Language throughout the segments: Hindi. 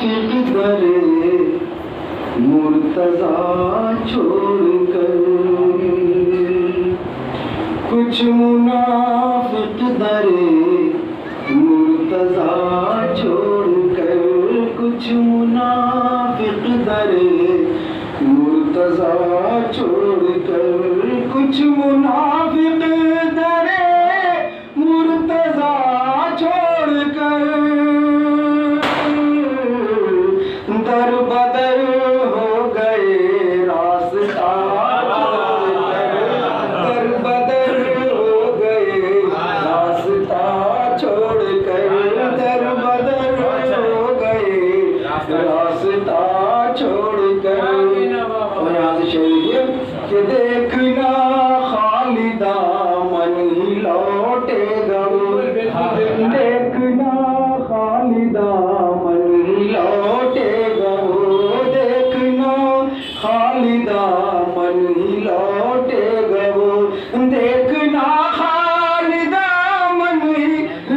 मुनाफिक दरे मुर्तजा छोड़कर, कुछ मुनाफिक दरे मुर्तजा छोड़कर, कुछ मुनाफिक दरे मुर्तजा छोड़कर, कुछ मुनाफिक दरे मुर्तजा छोड़कर, दर बदर हो गए रास्ता छोड़कर, दर बदर हो गए रास्ता छोड़कर, दर बदर हो गए रास्ता छोड़कर। और यहाँ से शेर कि देखना खालिदा मन ही लौटेगा, देखना खालिदा मन ही लौटेगा, देखना खालिदा मन ही लौटेगा, देखना खालिदा मन ही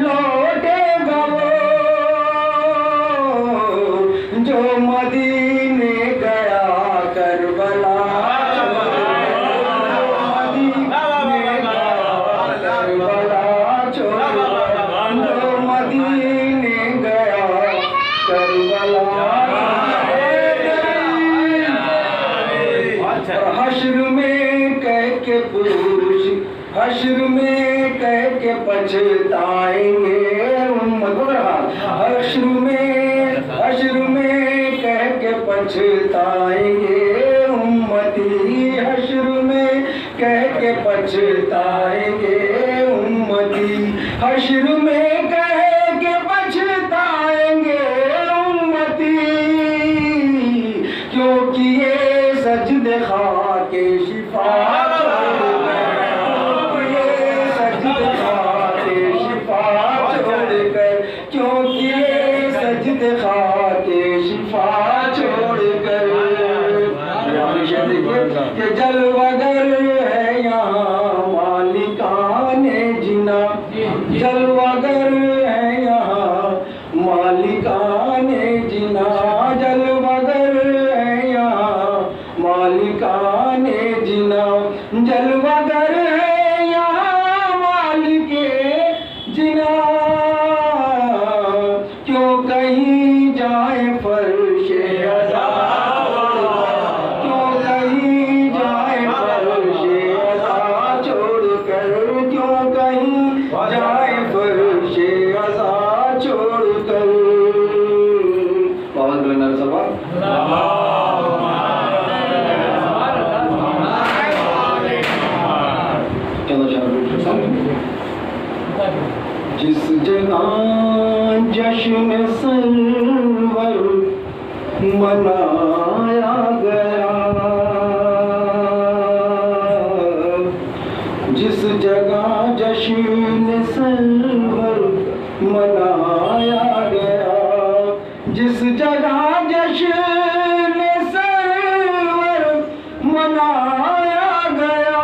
लौटेगा, जो मदीने गया करबला, हश्र में कह के पुरुष, हश्र में कह के पछताएंगे उम्मत, हश्र में कह के पछताएंगे उम्मती, हश्र में कह के पछताएंगे उम्मती, हश्र में कह के पछताएंगे उम्मती, क्योंकि ये सजदे खाके शिफा छोड़कर, ये सजदे खाके शिफा छोड़कर, क्योंकि ये सजदे खाके शिफा छोड़कर। ये जलवागर है यहाँ मालिकाने जिना, जलवागर है यहाँ मालिकाने जिना, जलवागर है यहाँ मालिकाने जिना, जलवागर है यहाँ मालिके जिना, क्यों कहीं जाए फर्शे अज़ा, क्यों कहीं जाए फर्शे अज़ा छोड़कर, क्यों कहीं जाए फर्शे अज़ा छोड़कर। बाबा गुलनार सभा जिस जगह जश्न सरवर मनाया गया, जिस जगह जश्न सरवर मनाया गया, जिस जगह जश्न सरवर मनाया गया,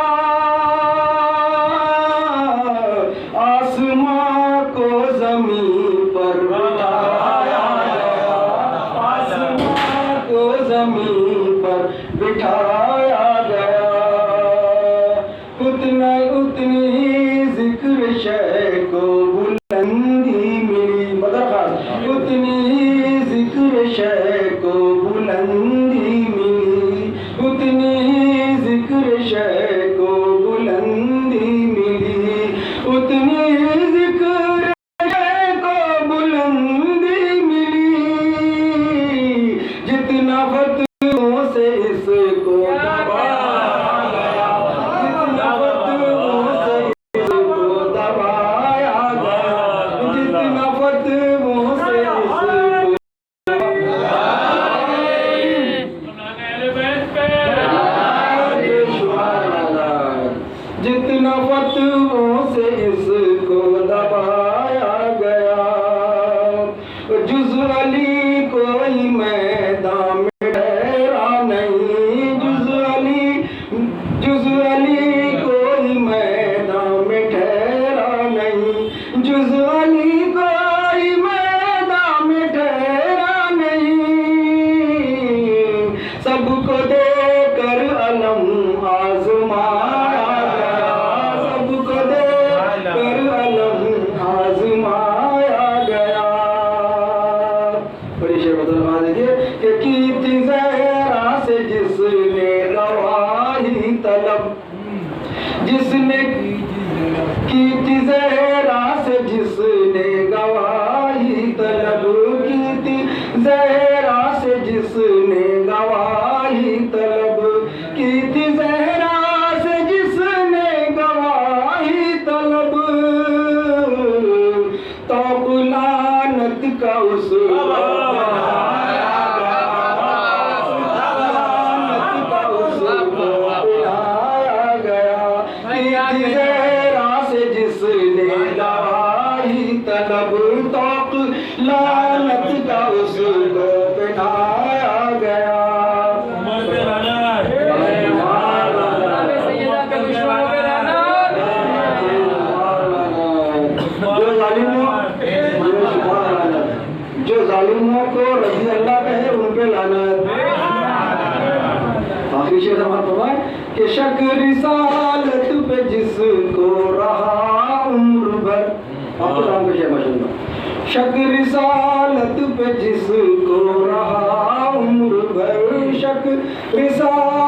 आसमां को ज़मीन पर बिठाया गया, आसमां को ज़मीन पर बिठाया गया, उतना उतनी ही जिक्र शय को बुलंदी मिली, मदरखास उतनी ही जिक्र शय को बुलंदी मिली, उतनी ही जिक्र शय को बुलंदी मिली, उतनी ही जिक्र शय को बुलंदी मिली, जितना फतहों से इसको दबाया गया, जितना फतहों से इसको दबाया गया, जितना फतहों से इसको आखिरी शेर बता देखिए कि की थी ज़हरा से जिसने गवाही तलब, जिसने की थी ज़हरा से जिसने गवाही तलब, की थी ज़हरा से जिसने गवाही तलब, की थी ज़हरा से जिसने गवाही तलब, तो लानत का उस तलब, तौक लानत का उसको पहनाया गया। जो जालिमों को रज़ी अल्लाह कहे उन पे लानत। आखिरी शेर फरमाए कि शक रिसालत पे जिसको रहा उम्र भर, आपको नाम का शेर माशाअल्लाह, शक रिसालत पे जिसको रहा उम्र भर, शक रिसालत